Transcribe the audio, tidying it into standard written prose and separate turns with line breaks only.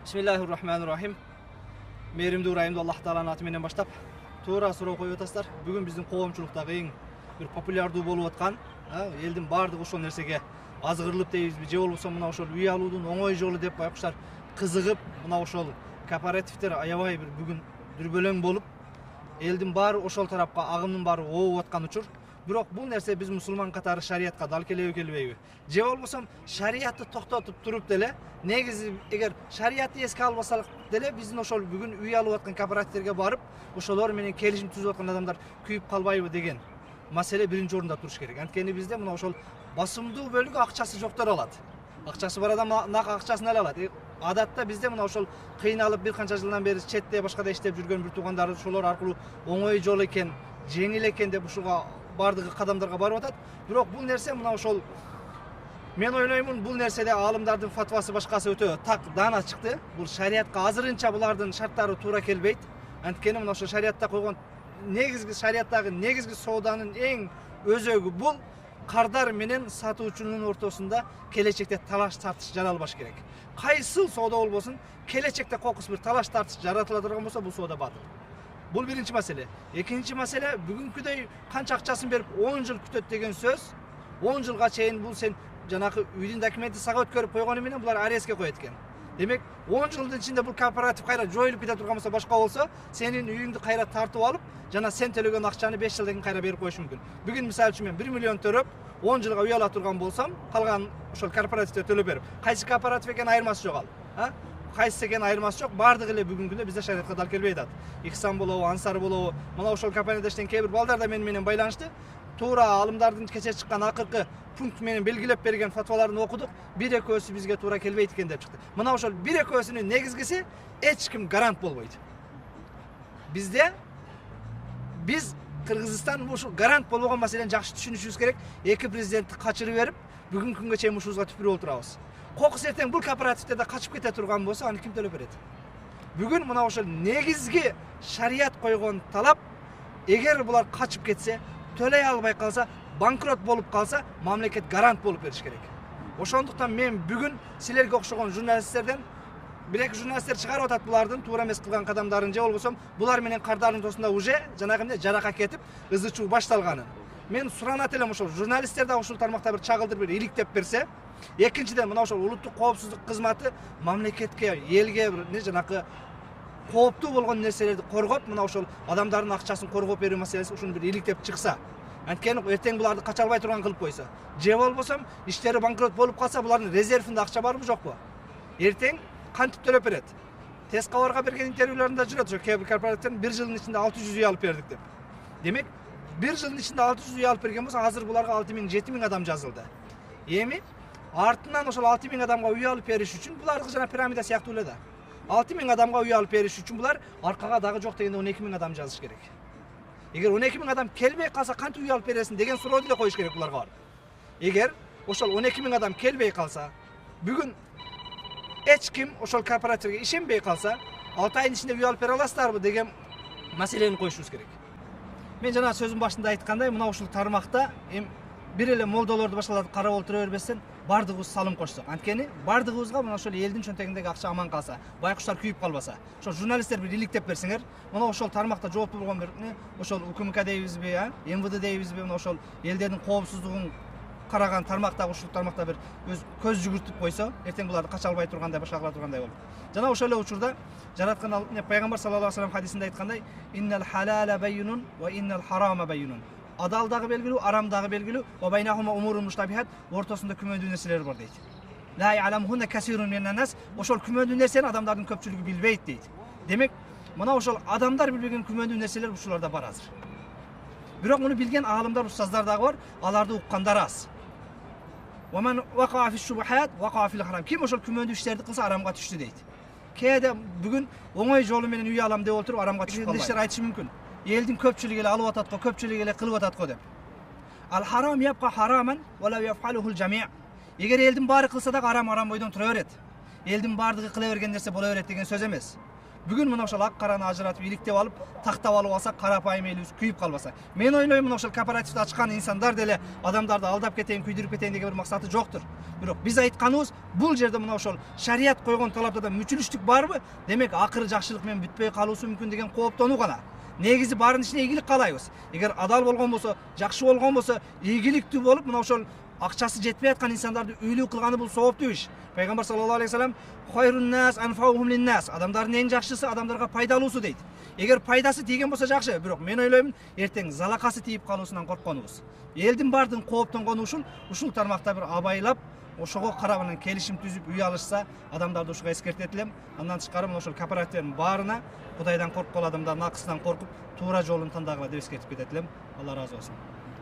Bismillahirrahmanirrahim. Mehrimdi urayımdı Allah Taala'nın atı menen başlap. Tuğra суроо коюп атасыздар. Бүгүн биздин коомчулуктагы эң бир популярдуу болуп аткан, элдин баардыгы ошол нерсеге азгырылып дейбизби, же болбосо мына ошол үй алуудун оңой жолу деп байкуштар кызыгып, мына ошол кооперативдер аябай бир бүгүн дүрбөлөң болуп, элдин баары ошол тарапка агымдын баары оогуп аткан учур. Бирок бул нерсе биз мусулман катары шариятка дал келеби келбейби? Же болбосо шариятты токтотуп туруп деле, негизи эгер шариятты эске албасак деле биздин ошол бүгүн үй алып аткан кооперативтерге барып, ошолор менен келишим түзүп аткан адамдар күйүп калбайбы деген маселе биринчи орунда туруш керек. Анткени бизде мына ошол басымдуу бөлүгү акчасы жоктор алат. Акчасы бар адам нак акчасын эле алат. Адатта бизде мына ошол кыйналып бир канча жылдан бери четте башкада иштеп жүргөн бир туугандар ошолор аркылуу оңой жол экен, жеңил экен деп ушуга бардыгы кадамдарга барып атат. Бирок бул нерсе мына ошол мен ойлоймун, бул нерседе алымдардын фатвасы башкасы өтө так даана чыкты. Бул шариятка азырынча булардын шарттары туура келбейт. Анткени мына ошол шариятта койгон негизги шарияттагы негизги сооданын эң өзөгү бул кардар менен сатуучунун ортосунда келечекте талаш тартыш жаралбаш керек. Кайсы соода болбосун, келечекте кокус бир талаш тартыш жаратыла турган болсо бул соода батыл. Бул биринчи маселе. Экинчи маселе, бүгүнкүдөй канча акчасын берип 10 жыл күтөт деген сөз. 10 жылга чейин бул сен жанагы үйдүн документин сага өткөрүп койгону менен булар арестке коет экен. Демек 10 жылдын ичинде бул кооператив кайра жоюлуп кете турган болсо, башка болсо, сенин үйүңдү кайра тартып алып, жана сен төлөгөн акчаны 5 жылдан кийин кайра берип коюшу мүмкүн. Бүгүн мисалы үчүн мен 1 миллион төлөп 10 жылга үй ала турган болсам, калган ошол кооперативде төлөп берип, кайсы кооператив экен айырмасы жок ал. Кайсы экен айырмасы жок, бардыгы эле бүгүнкү күндө бизде шариятка дал келбей атат. Ихсан болобу, Ансар болобу, мына ошол компанияда иштеген кээ бир балдар да менен байланышты. Туура алымдардын кече чыккан акыркы пункт менен белгилеп берген фатваларын окудук. Бир экөөсү бизге туура келбейт экен деп чыкты. Мына ошол бир экөөсүнүн негизгиси эч ким гарант болбойт. Бизде биз Кыргызстан ушул гарант болбогон маселени жакшы түшүнүшүбүз керек. Эки президентти качырып берип, бүгүнкү күнгө чейин ушубузга түшүрүп отурабыз. Кокус эртең бул кооперативтерде качып кете турган болсо, аны ким төлөп берет? Бүгүн мына ошол негизги шарият койгон талап, эгер булар качып кетсе, төлөй албай калса, банкрот болуп калса, мамлекет гарант болуп бериш керек. Ошондуктан мен бүгүн силерге окшогон журналисттерден бир-эки журналисттер чыгарып атат булардын туура эмес кылган кадамдарын, же болбосо булар менен кардардын ортосунда уже жанагы эмне жарака кетип, ызы чуу башталганын. Мен суранат элем, ошол журналисттер да ушул тармакта бир чагылдырып бир иликтеп берсе. Экинчиден, мына ошол улуттук коопсуздук кызматы мамлекетке, элге бир жанакы кооптуу болгон нерселерди коргоп, мына ошол адамдардын акчасын коргоп берүү маселеси ушуну бир иликтеп чыкса. Анткени эртең буларды кача албай турган кылып койсо, же болбосо иштери банкрот болуп калса, булардын резервинде акча барбы жокпу? Эртең кантип төлөп берет? Тез кабарга берген интервьюларында жүрөт, ошо кээ бир корпоративден 1 жылдын ичинде 600 үй алып бердик деп. Демек, 1 жылдын ичинде 600 үй алып берген болсо, азыр буларга 6000-7000 адам жазылды. Эми артынан ошол 6000 адамга үй алып бериш үчүн булардыкы жана пирамида сыяктуу эле да. 6000 адамга үй алып бериш үчүн булар аркага дагы жок дегенде 12000 адам жазыш керек. Эгер 12000 адам келбей калса, кантип үй алып бересиң деген суроону деле коюш керек буларга. Эгер ошол 12000 адам келбей калса, бүгүн эч ким ошол кооперативге ишенбей калса, 6 айдын ичинде үй алып бере аласыздарбы деген маселени коюшубуз керек. Мен жана сөзүм башында айткандай, мына ушул тармакта бир эле молдолорду башкаларды карап отура бербестен бардыгыбыз салым кошсок. Анткени бардыгыбызга мына ошол элдин чөнтөгүндөгү акча аман калса, байкуштар күйүп калбаса, ошол журналисттер бир иликтеп берсеңер, мына ошол тармакта жооптуу болгон бир ошол УКМК дейбизби, МВД дейбизби, мына ошол элдердин коопсуздугун караган тармакта, ушул тармакта бир көз жүгүртүп койсо, эртең буларды кача албай тургандай, башка кыла тургандай болот. Жана ошол эле учурда жараткан пайгамбар саллаллаху алейхи ва саллям хадисинде айткандай: "Иннал халала байюнун ва иннал харама байюнун." Адал дагы белгилүү, арам дагы белгилүү, ва байнахума умурун муштабихат, ортосунда күмөндүү нерселер бар дейт. Ла я'ламухунна касирун минан нас, ошол күмөндүү нерсени адамдардын көпчүлүгү билбейт дейт. Демек, мына ошол адамдар билбеген күмөндүү нерселер ушуларда бар азыр. Бирок муну билген аалымдар, устаздар дагы бар, аларды уккандар аз. Ва ман ваqa фи шубахат, ваqa фил харам. Ким ошол күмөндүү иштерди кылса, арамга түштү дейт. Кээде бүгүн оңой жолу менен үй алам деп отуруп, арамга түшүп калбайт. Иштер айтышы мүмкүн. Элдин көпчүлүгү эле алып атат го, көпчүлүгү эле кылып атат го деп. Ал харам япка хараман ва ла яфалухул жами'. Эгер элдин баары кылса дагы арам бойдон тура берет. Элдин бардыгы кыла берген нерсе боло берет деген сөз эмес. Бүгүн мына ошол ак караны ажыратып иликтеп алып, тактап алып алсак, карапайым элибиз күйүп калбаса. Мен ойлойм, мына ошол кооперативди ачкан инсандар деле адамдарды алдап кетейин, күйдүрүп кетейин деген бир максаты жоктур. Бирок биз айтканыбыз, бул жерде мына ошол шарият койгон талаптардан мүчүлүштүк барбы? Демек, акыры жакшылык менен бүтпөй калуусу мүмкүн деген кооптонуу гана. Негизи баарынын ичине ийгилик каалайбыз. Эгер адал болгон болсо, жакшы болгон болсо, ийгиликтүү болуп, мына ошол акчасы жетпей аткан инсандарды үйлүү кылганы бул сооптуу иш. Пайгамбар саллаллаху алейхи вассалам хайрун нас анфаухум линнас, адамдардын эң жакшысы адамдарга пайдалуусу дейт. Эгер пайдасы тийген болсо жакшы, бирок мен ойлойм, эртең залакасы тийип калуусунан коркконубуз. Элдин баардыгын кооптонгону ушул тармакта бир абайлап, ошого карап анан келишим түзүп үй алышса, адамдарды ушуга эскертет элем. Андан тышкары мына ошол кооперативдин баарына Кудайдан корккон адамдардын акысынан коркуп, туура жолун тандагыла деп эскертип кетет элем. Алла ыраазы болсун.